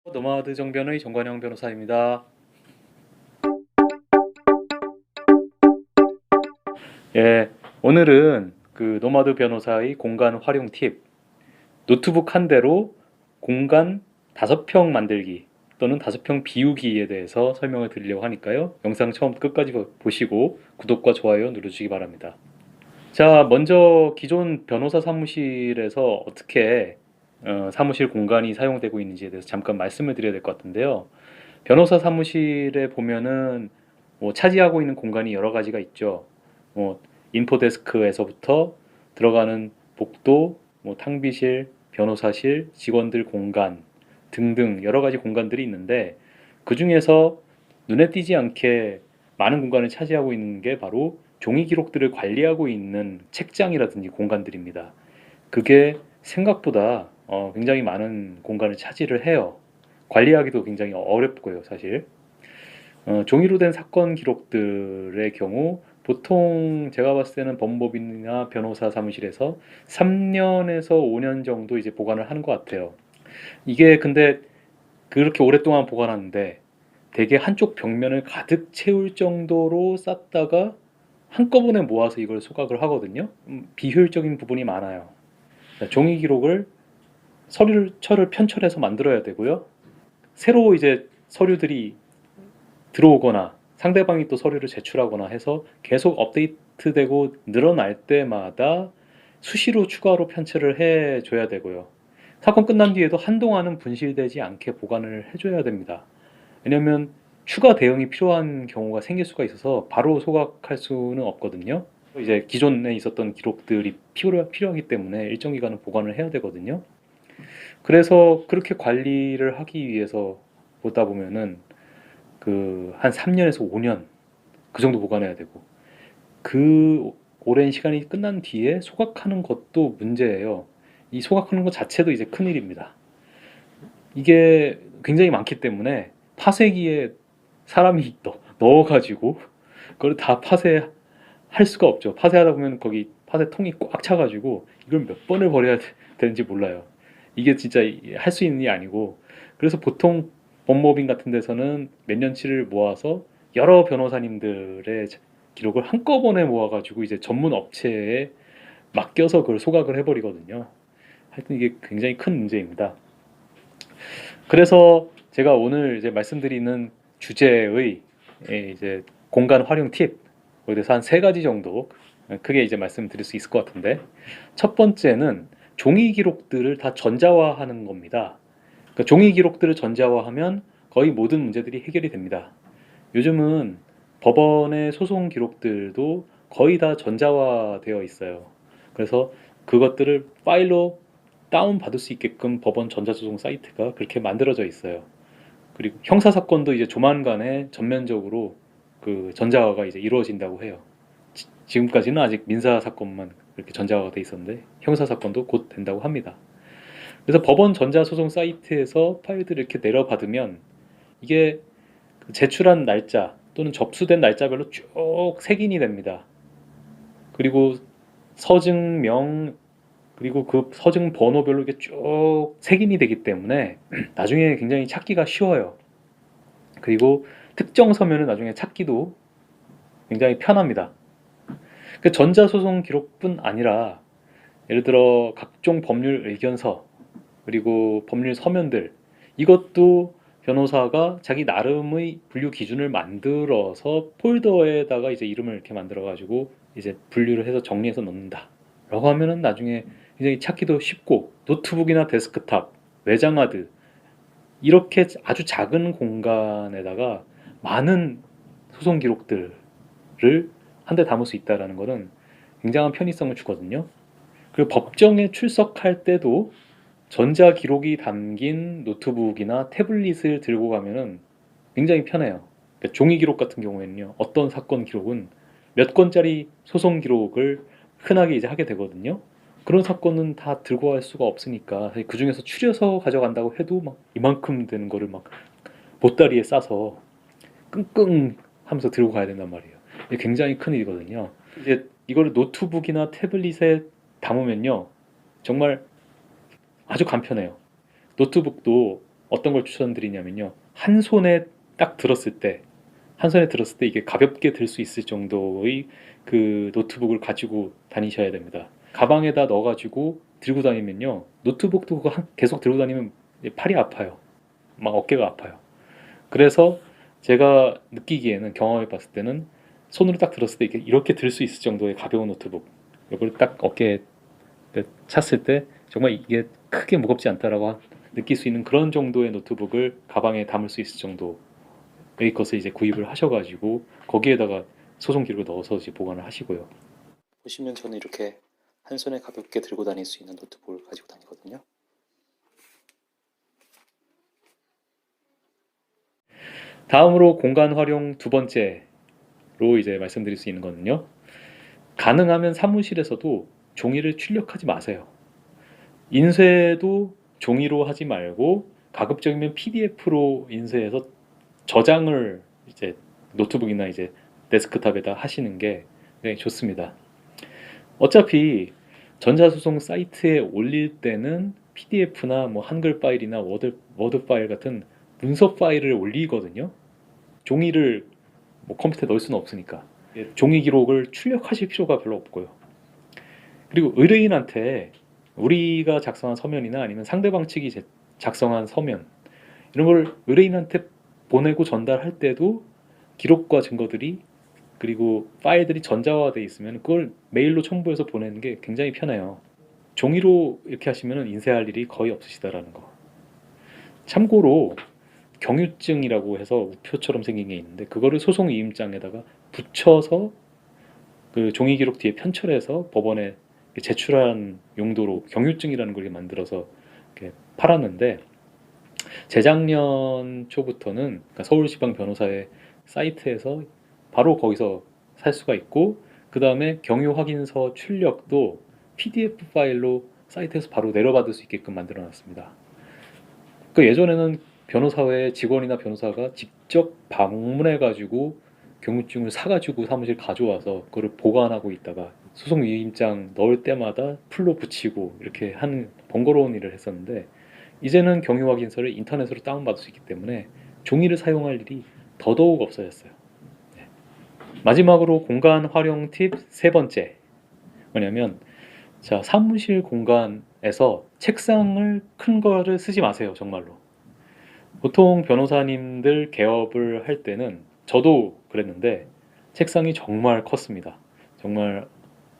노마드 정변의 정관영 변호사입니다. 예, 오늘은 그 노마드 변호사의 공간 활용 팁, 노트북 한 대로 공간 5평 만들기 또는 5평 비우기에 대해서 설명을 드리려고 하니까요. 영상 처음 끝까지 보시고 구독과 좋아요 눌러주시기 바랍니다. 자, 먼저 기존 변호사 사무실에서 어떻게 사무실 공간이 사용되고 있는지에 대해서 잠깐 말씀을 드려야 될 것 같은데요. 변호사 사무실에 보면은 뭐 차지하고 있는 공간이 여러 가지가 있죠. 뭐 인포데스크에서부터 들어가는 복도, 뭐 탕비실, 변호사실, 직원들 공간 등등 여러 가지 공간들이 있는데 그 중에서 눈에 띄지 않게 많은 공간을 차지하고 있는 게 바로 종이 기록들을 관리하고 있는 책장이라든지 공간들입니다. 그게 생각보다 굉장히 많은 공간을 차지를 해요. 관리하기도 굉장히 어렵고요, 사실. 종이로 된 사건 기록들의 경우 보통 제가 봤을 때는 법무법인이나 변호사 사무실에서 3년에서 5년 정도 이제 보관을 하는 것 같아요. 이게 근데 그렇게 오랫동안 보관하는데 대개 한쪽 벽면을 가득 채울 정도로 쌌다가 한꺼번에 모아서 이걸 소각을 하거든요. 비효율적인 부분이 많아요. 종이 기록을 서류를 편철해서 만들어야 되고요. 새로 이제 서류들이 들어오거나 상대방이 또 서류를 제출하거나 해서 계속 업데이트되고 늘어날 때마다 수시로 추가로 편철을 해줘야 되고요. 사건 끝난 뒤에도 한동안은 분실되지 않게 보관을 해줘야 됩니다. 왜냐면 추가 대응이 필요한 경우가 생길 수가 있어서 바로 소각할 수는 없거든요. 이제 기존에 있었던 기록들이 필요하기 때문에 일정 기간은 보관을 해야 되거든요. 그래서 그렇게 관리를 하기 위해서 보다 보면은 그 한 3년에서 5년 그 정도 보관해야 되고 그 오랜 시간이 끝난 뒤에 소각하는 것도 문제예요. 이 소각하는 것 자체도 이제 큰일입니다. 이게 굉장히 많기 때문에 파쇄기에 사람이 넣어가지고 그걸 다 파쇄할 수가 없죠. 파쇄하다 보면 거기 파쇄통이 꽉 차가지고 이걸 몇 번을 버려야 되는지 몰라요. 이게 진짜 할 수 있는 일이 아니고 그래서 보통 법무법인 같은 데서는 몇 년치를 모아서 여러 변호사님들의 기록을 한꺼번에 모아가지고 이제 전문 업체에 맡겨서 그걸 소각을 해버리거든요. 하여튼 이게 굉장히 큰 문제입니다. 그래서 제가 오늘 이제 말씀드리는 주제의 이제 공간 활용 팁에 대해서 한 3가지 정도 크게 이제 말씀드릴 수 있을 것 같은데 첫 번째는 종이 기록들을 다 전자화하는 겁니다. 그러니까 종이 기록들을 전자화하면 거의 모든 문제들이 해결이 됩니다. 요즘은 법원의 소송 기록들도 거의 다 전자화되어 있어요. 그래서 그것들을 파일로 다운받을 수 있게끔 법원 전자소송 사이트가 그렇게 만들어져 있어요. 그리고 형사사건도 이제 조만간에 전면적으로 그 전자화가 이제 이루어진다고 해요. 지금까지는 아직 민사사건만 그렇게 전자화가 돼 있었는데 형사사건도 곧 된다고 합니다. 그래서 법원 전자소송 사이트에서 파일들을 이렇게 내려받으면 이게 제출한 날짜 또는 접수된 날짜별로 쭉 색인이 됩니다. 그리고 서증명 그리고 그 서증 번호별로 이렇게 쭉 색인이 되기 때문에 나중에 굉장히 찾기가 쉬워요. 그리고 특정 서면은 나중에 찾기도 굉장히 편합니다. 그 전자소송 기록뿐 아니라 예를 들어 각종 법률 의견서 그리고 법률 서면들 이것도 변호사가 자기 나름의 분류 기준을 만들어서 폴더에다가 이제 이름을 이렇게 만들어 가지고 이제 분류를 해서 정리해서 넣는다 라고 하면은 나중에 굉장히 찾기도 쉽고 노트북이나 데스크탑, 외장하드 이렇게 아주 작은 공간에다가 많은 소송 기록들을 한데 담을 수 있다는 것은 굉장한 편의성을 주거든요. 그리고 법정에 출석할 때도 전자 기록이 담긴 노트북이나 태블릿을 들고 가면은 굉장히 편해요. 그러니까 종이 기록 같은 경우에는요, 어떤 사건 기록은 몇 건짜리 소송 기록을 흔하게 이제 하게 되거든요. 그런 사건은 다 들고 갈 수가 없으니까 그 중에서 추려서 가져간다고 해도 막 이만큼 되는 거를 막 보따리에 싸서 끙끙 하면서 들고 가야 된단 말이에요. 이게 굉장히 큰 일이거든요. 이제 이거를 노트북이나 태블릿에 담으면요, 정말 아주 간편해요. 노트북도 어떤 걸 추천드리냐면요. 한 손에 딱 들었을 때, 한 손에 들었을 때 이게 가볍게 들 수 있을 정도의 그 노트북을 가지고 다니셔야 됩니다. 가방에다 넣어가지고 들고 다니면요. 노트북도 그거 계속 들고 다니면 팔이 아파요. 막 어깨가 아파요. 그래서 제가 느끼기에는, 경험해 봤을 때는 손으로 딱 들었을 때 이렇게 들 수 있을 정도의 가벼운 노트북, 이걸 딱 어깨에 찼을 때 정말 이게 크게 무겁지 않다라고 느낄 수 있는 그런 정도의 노트북을 가방에 담을 수 있을 정도의 것을 이제 구입을 하셔가지고 거기에다가 소송 기록을 넣어서 이제 보관을 하시고요. 보시면 저는 이렇게 한 손에 가볍게 들고 다닐 수 있는 노트북을 가지고 다니거든요. 다음으로 공간 활용 두 번째로 이제 말씀드릴 수 있는 거는요. 가능하면 사무실에서도 종이를 출력하지 마세요. 인쇄도 종이로 하지 말고 가급적이면 PDF로 인쇄해서 저장을 이제 노트북이나 이제 데스크탑에다 하시는 게 네, 좋습니다. 어차피 전자소송 사이트에 올릴 때는 PDF나 뭐 한글 파일이나 워드 파일 같은 문서 파일을 올리거든요. 종이를 뭐 컴퓨터에 넣을 수는 없으니까 종이 기록을 출력하실 필요가 별로 없고요. 그리고 의뢰인한테 우리가 작성한 서면이나 아니면 상대방 측이 작성한 서면, 이런 걸 의뢰인한테 보내고 전달할 때도 기록과 증거들이, 그리고 파일들이 전자화되어 있으면 그걸 메일로 첨부해서 보내는 게 굉장히 편해요. 종이로 이렇게 하시면 인쇄할 일이 거의 없으시다라는 거. 참고로 경유증이라고 해서 우표처럼 생긴 게 있는데, 그거를 소송 이임장에다가 붙여서 그 종이 기록 뒤에 편철해서 법원에 제출한 용도로 경유증이라는 걸 만들어서 이렇게 팔았는데, 재작년 초부터는 그러니까 서울지방 변호사의 사이트에서 바로 거기서 살 수가 있고, 그 다음에 경유 확인서 출력도 PDF 파일로 사이트에서 바로 내려받을 수 있게끔 만들어 놨습니다. 그 예전에는 변호사회 직원이나 변호사가 직접 방문해 가지고 경유증을 사가지고 사무실 가져와서 그거를 보관하고 있다가 소송 위임장 넣을 때마다 풀로 붙이고 이렇게 하는 번거로운 일을 했었는데, 이제는 경유 확인서를 인터넷으로 다운받을 수 있기 때문에 종이를 사용할 일이 더더욱 없어졌어요. 네. 마지막으로 공간 활용 팁 세 번째, 뭐냐면, 자, 사무실 공간에서 책상을 큰 거를 쓰지 마세요. 정말로. 보통 변호사님들 개업을 할 때는, 저도 그랬는데, 책상이 정말 컸습니다. 정말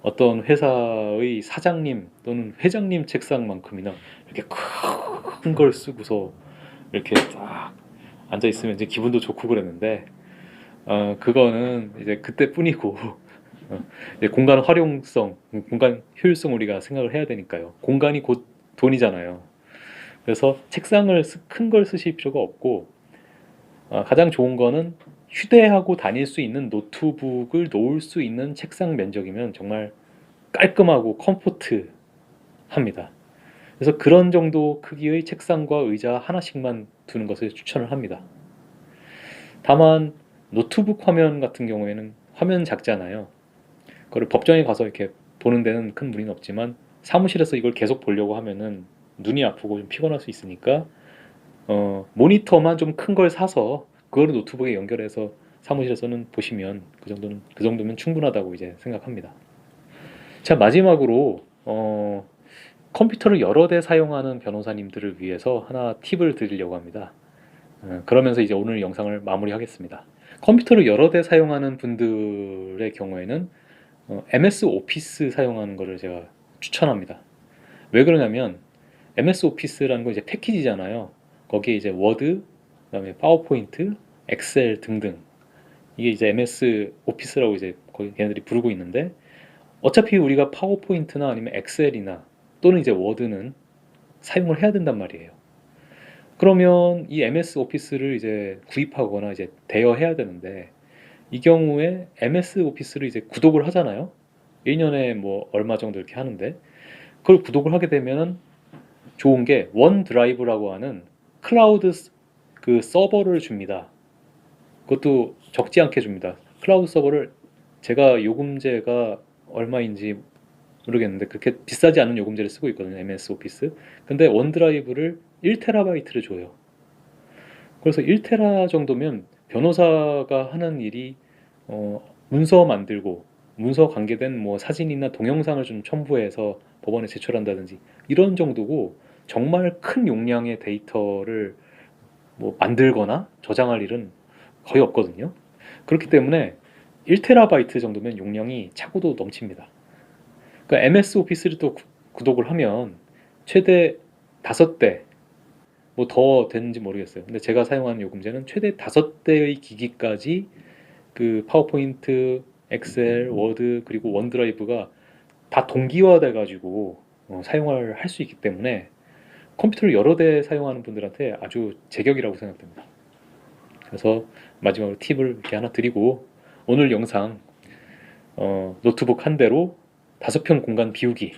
어떤 회사의 사장님 또는 회장님 책상만큼이나 이렇게 큰 걸 쓰고서 이렇게 딱 앉아 있으면 이제 기분도 좋고 그랬는데, 그거는 이제 그때뿐이고, 이제 공간 활용성, 공간 효율성 우리가 생각을 해야 되니까요. 공간이 곧 돈이잖아요. 그래서 책상을 큰 걸 쓰실 필요가 없고, 가장 좋은 거는 휴대하고 다닐 수 있는 노트북을 놓을 수 있는 책상 면적이면 정말 깔끔하고 컴포트합니다. 그래서 그런 정도 크기의 책상과 의자 하나씩만 두는 것을 추천을 합니다. 다만 노트북 화면 같은 경우에는 화면 작잖아요. 그걸 법정에 가서 이렇게 보는 데는 큰 무리는 없지만, 사무실에서 이걸 계속 보려고 하면은 눈이 아프고 좀 피곤할 수 있으니까 모니터만 좀 큰 걸 사서 그거를 노트북에 연결해서 사무실에서는 보시면 그 정도면 충분하다고 이제 생각합니다. 자, 마지막으로 컴퓨터를 여러 대 사용하는 변호사님들을 위해서 하나 팁을 드리려고 합니다. 그러면서 이제 오늘 영상을 마무리하겠습니다. 컴퓨터를 여러 대 사용하는 분들의 경우에는 MS 오피스 사용하는 것을 제가 추천합니다. 왜 그러냐면, MS 오피스라는 건 이제 패키지잖아요. 거기에 이제 워드, 그다음에 파워포인트, 엑셀 등등, 이게 이제 MS 오피스라고 이제 거기 걔네들이 부르고 있는데, 어차피 우리가 파워포인트나 아니면 엑셀이나 또는 이제 워드는 사용을 해야 된단 말이에요. 그러면 이 MS 오피스를 이제 구입하거나 이제 대여해야 되는데, 이 경우에 MS 오피스를 이제 구독을 하잖아요. 1년에 뭐 얼마 정도 이렇게 하는데, 그걸 구독을 하게 되면은 좋은 게 원 드라이브라고 하는 클라우드 그 서버를 줍니다. 그것도 적지 않게 줍니다. 클라우드 서버를, 제가 요금제가 얼마인지 모르겠는데 그렇게 비싸지 않은 요금제를 쓰고 있거든요. MS 오피스. 근데 원드라이브를 1TB를 줘요. 그래서 1테라 정도면 변호사가 하는 일이 문서 만들고 문서 관계된 뭐 사진이나 동영상을 좀 첨부해서 법원에 제출한다든지 이런 정도고, 정말 큰 용량의 데이터를 뭐 만들거나 저장할 일은 거의 없거든요. 그렇기 때문에 1테라바이트 정도면 용량이 차고도 넘칩니다. 그러니까 MS 오피스를 또 구독을 하면 최대 5대, 뭐 더 되는지 모르겠어요. 근데 제가 사용하는 요금제는 최대 5대의 기기까지 그 파워포인트, 엑셀, 워드 그리고 원드라이브가 다 동기화돼 가지고 사용을 할 수 있기 때문에 컴퓨터를 여러 대 사용하는 분들한테 아주 제격이라고 생각됩니다. 그래서 마지막으로 팁을 이렇게 하나 드리고, 오늘 영상 노트북 한 대로 5평 공간 비우기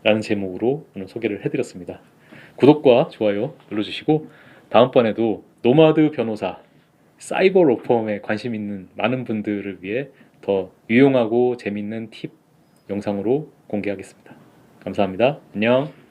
라는 제목으로 오늘 소개를 해드렸습니다. 구독과 좋아요 눌러주시고, 다음번에도 노마드 변호사, 사이버 로펌에 관심 있는 많은 분들을 위해 더 유용하고 재밌는 팁 영상으로 공개하겠습니다. 감사합니다. 안녕.